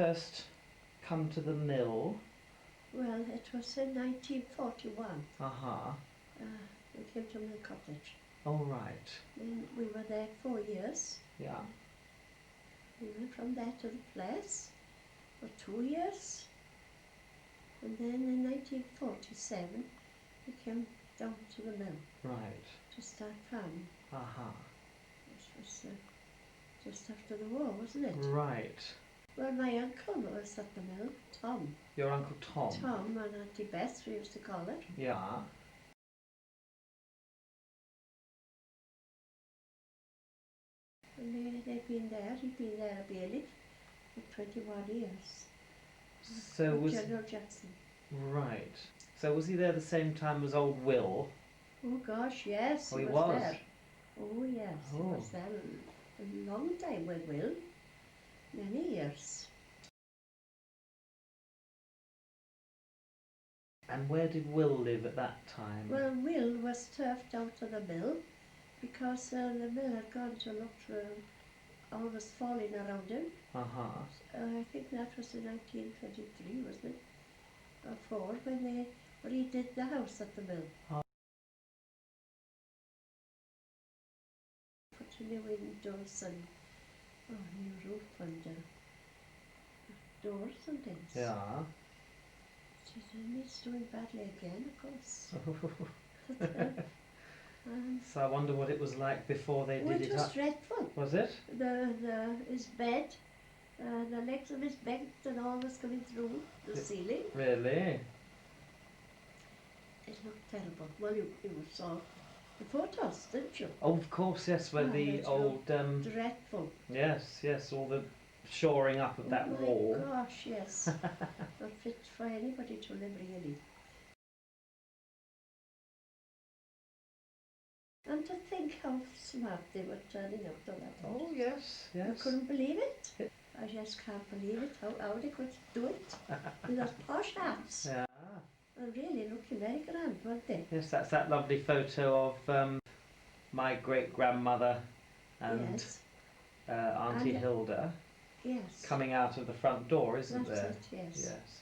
first come to the mill? Well, it was in 1941. Uh-huh. We came to Mill Cottage. Oh, right. And we were there 4 years. Yeah. We went from there to the place for 2 years. And then in 1947, we came down to the mill. Right. To start farming. Uh-huh. Which was just after the war, wasn't it? Right. Well, my uncle was at the mill, Tom. Your Uncle Tom? Tom and Auntie Beth, we used to call her. Yeah. And they'd been there, he'd been there a bailiff for 21 years. So was... General Jackson. Right. So was he there the same time as old Will? Oh gosh, yes, Oh, he was there. Oh yes, he was there a long time with Will. Many years. And where did Will live at that time? Well, Will was turfed out of the mill because the mill had gone to look for all was falling around him. Uh-huh. I think that was in 1923, wasn't it? Or 4, when they redid the house at the mill. Oh. Put new windows and new roof and doors and things. Yeah. And it's doing badly again, of course. So I wonder what it was like before they did it was up. dreadful. Was it? His bed, the legs of his bed and all was coming through the ceiling. Really? It looked terrible. Well, you saw the photos, didn't you? Oh, of course, yes, where the old... dreadful. Yes, all the shoring up of that wall. Oh my gosh, yes. Not fit for anybody to live, really. And to think how smart they were turning out on that. Oh, yes. I couldn't believe it. I just can't believe it, how they could do it with those posh hats. Yeah. And really looking very grand, weren't they? Yes, that's that lovely photo of my great-grandmother and Yes. Auntie Hilda Yes. coming out of the front door, isn't That's there? it, yes. Yes.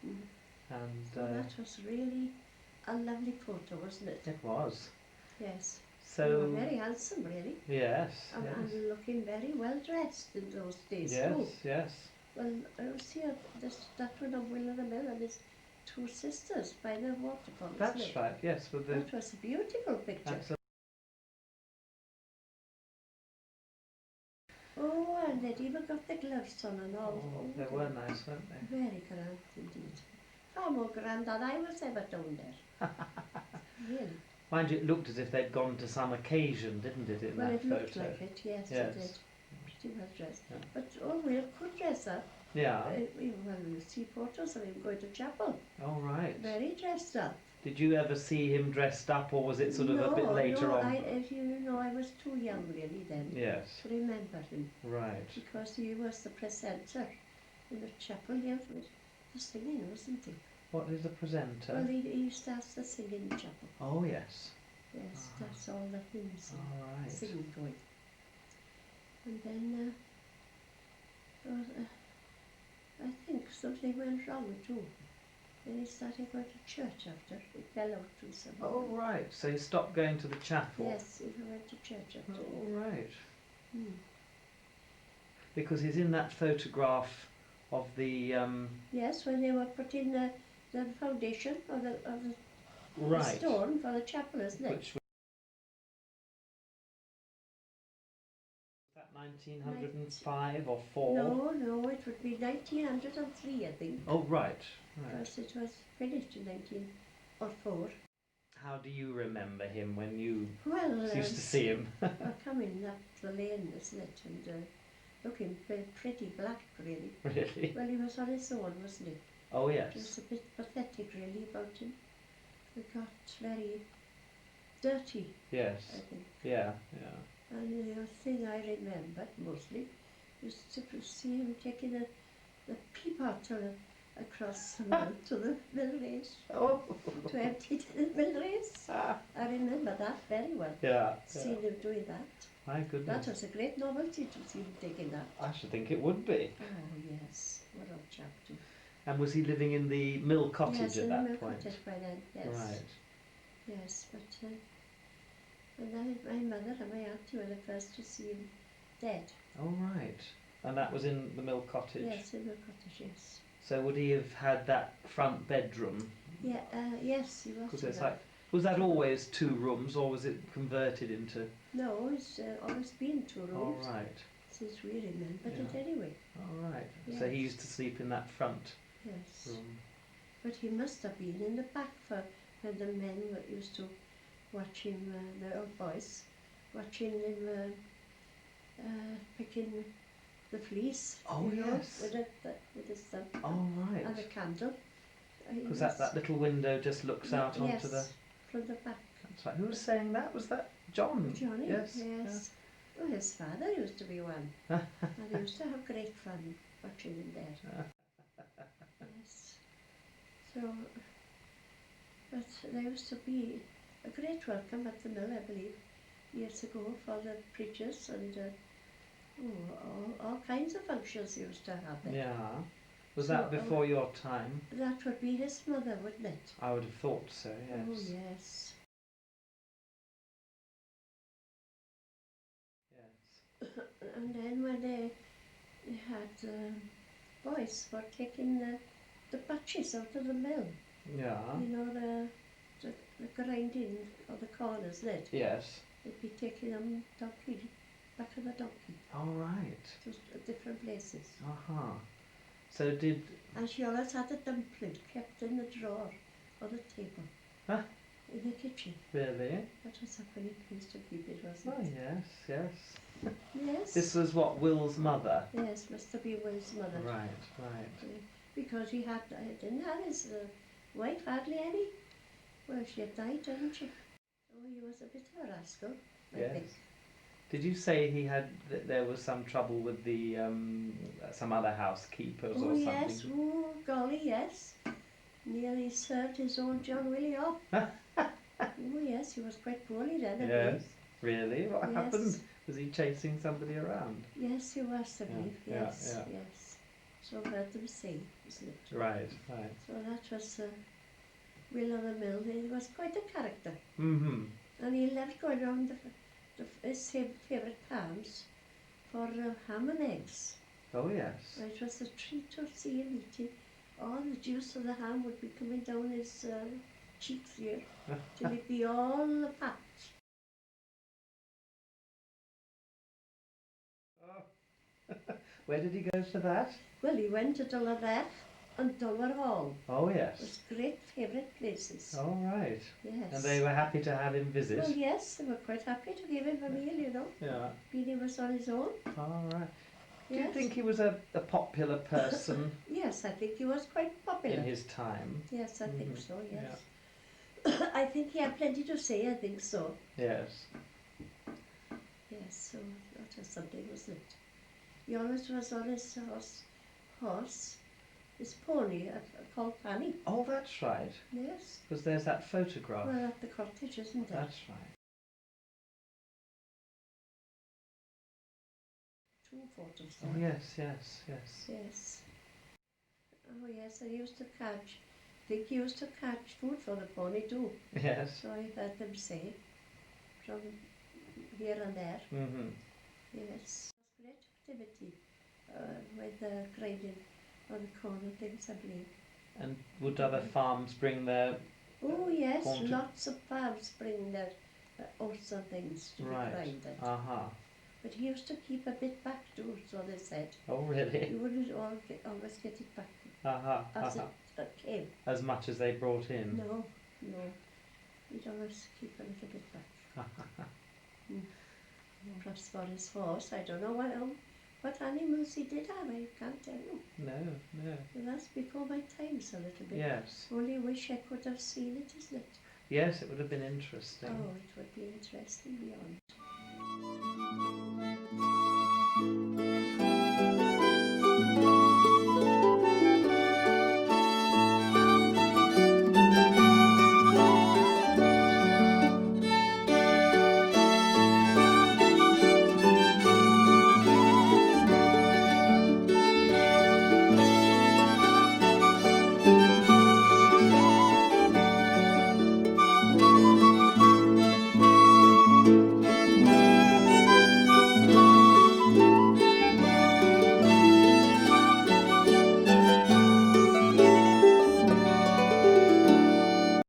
Mm. And So that was really a lovely photo, wasn't it? it was. Yes. So You were very handsome, really. yes, And looking very well dressed in those days. yes, too. yes. Well, I was here, that one of Will and the Mill and his 2 sisters by the waterfall. That's right. Yes, with the. That was a beautiful picture. Absolutely. Oh, and they'd even got the gloves on and all. Oh, they were nice, weren't they? Very grand indeed. Far more grand than I was ever down there. Really. Mind you, it looked as if they'd gone to some occasion, didn't it, in Well, that it photo? looked like it, yes, Yes. it did. Pretty well dressed. Yeah. But Will could dress up. Yeah. Well, we'll see photos of him going to chapel. Oh, right. Very dressed up. Did you ever see him dressed up, or was it sort of a bit later on? I was too young really then Yes. to remember him. Right. Because he was the presenter in the chapel here with the singing, wasn't he? What is a presenter? Well, he starts the singing in the chapel. Oh, yes. Yes, that's all the hymns All and right. singing going. And then I think something went wrong too. Then he started going to church after. He fell out through something. Oh, right. So he stopped going to the chapel? Yes, he went to church after. Oh, right. Hmm. Because he's in that photograph of the... Yes, when they were putting the foundation of the right. stone for the chapel, isn't it? Which was that 1905 or 4? No, it would be 1903, I think. Oh, right. Because it was finished in 1904. How do you remember him when you Well, used to see him? coming up the lane, isn't it? And looking pretty black, really. Really? Well, he was on his own, wasn't he? Oh, It was yes. a bit pathetic, really, about him. He got very dirty, Yes. I think. Yeah. And the thing I remembered mostly was to see him taking the peep out across the mill to the mill race. Oh. To empty the mill race. I remember that very well. Yeah. Seeing him doing that. My That goodness. was a great novelty to see him taking that. I should think it would be. Oh yes, what a chap too. And was he living in the mill cottage Yes, at in the that mill point? cottage by then, yes. Right. Yes, but and then my mother and my auntie were the first to see him dead. Oh, right. And that was in the mill cottage? Yes, in the cottage, yes. So would he have had that front bedroom? Yeah, yes, he was. Because it's like, was that always 2 rooms, or was it converted into? No, it's always been 2 rooms. Oh, right. Since we remembered it Yeah. anyway. Oh, right. Yes. So he used to sleep in that front Yes. room. But he must have been in the back for when the men used to watch him, the old boys, watching him picking the fleece. Oh, you know, yes. with his thumb. Oh, right. And the candle. Because that little window just looks out onto the... Yes, from the back. That's right. Who was saying that? Was that John? Johnny, Yes. yes. Well, his father used to be one. And they used to have great fun watching him there. Yes. So, but there used to be a great welcome at the mill, I believe, years ago for the preachers and all kinds of functions they used to have there. Yeah. Was So, that before your time? That would be his mother, wouldn't it? I would have thought so, yes. Oh, yes. Yes. And then when they had boys for taking the batches out of the mill, Yeah. you know, the grinding of the corners, that Yes. they'd be taking them donkey, back of the donkey, All right. to different places. Uh-huh. So did... And she always had a dumpling kept in the drawer or the table Huh? in the kitchen. Really? That was a funny place to keep it, Oh, wasn't it? yes, yes. Yes. This was what, Will's mother? Yes, must have been Will's mother. Right, right. Because he didn't have his wife hardly any. Well, she had died, hadn't she? Oh, he was a bit of a rascal, I Yes. think. Did you say he had, that there was some trouble with the, some other housekeepers or Oh, something? yes, oh, golly, yes. Nearly served his own John Willie up. Oh, yes, he was quite poorly then, I Yes. believe. Really? What Yes. happened? Was he chasing somebody around? Yes, he was, I Yeah, believe, yeah, yes, yeah. yes. So I've heard them say, isn't it? Right, right. So that was Will of the Mill. He was quite a character. Mm-hmm. And he loved going around his favourite farms for ham and eggs. Oh, yes. It was a treat to see him eating. All the juice of the ham would be coming down his cheeks here, till it'd be all fat. Where did he go for that? Well, he went to Dolanog and Dollar Hall. Oh, It yes. was great favourite places. All right. Yes. And they were happy to have him visit? Well, yes, they were quite happy to give him a meal, you know. Yeah. Being he was on his own. All right. Do Yes. you think he was a popular person Yes, I think he was quite popular. in his time? Yes, I think Mhm. so, yes. I think he had plenty to say, I think so. Yes. Yes, so that was something, wasn't it? He always was on his horse, his pony, called Fanny. Oh, that's right. Yes. Because there's that photograph. Well, at the cottage, isn't it? That's right. 2 photos Oh, there. yes, yes, yes. Yes. Oh, yes, I used to catch, I think he used to catch food for the pony too. Yes. So I heard them say, from here and there. Mm-hmm. Yes. Great activity with the grinding on the corn and things, I believe. And would other farms bring their... Oh, yes, Corn to- lots of farms bring their oats and things to be Right. grinded. Uh-huh. But he used to keep a bit back too, so they said. Oh, really? You wouldn't always get it back Uh-huh. as Uh-huh. it came. As much as they brought in? No, no. He'd always keep a little bit back. Plus for his horse, I don't know what animals he did have, I can't tell you. No, no. Well, that's before my times a little bit. Yes. Only wish I could have seen it, isn't it? Yes, it would have been interesting. Oh, it would be interesting beyond.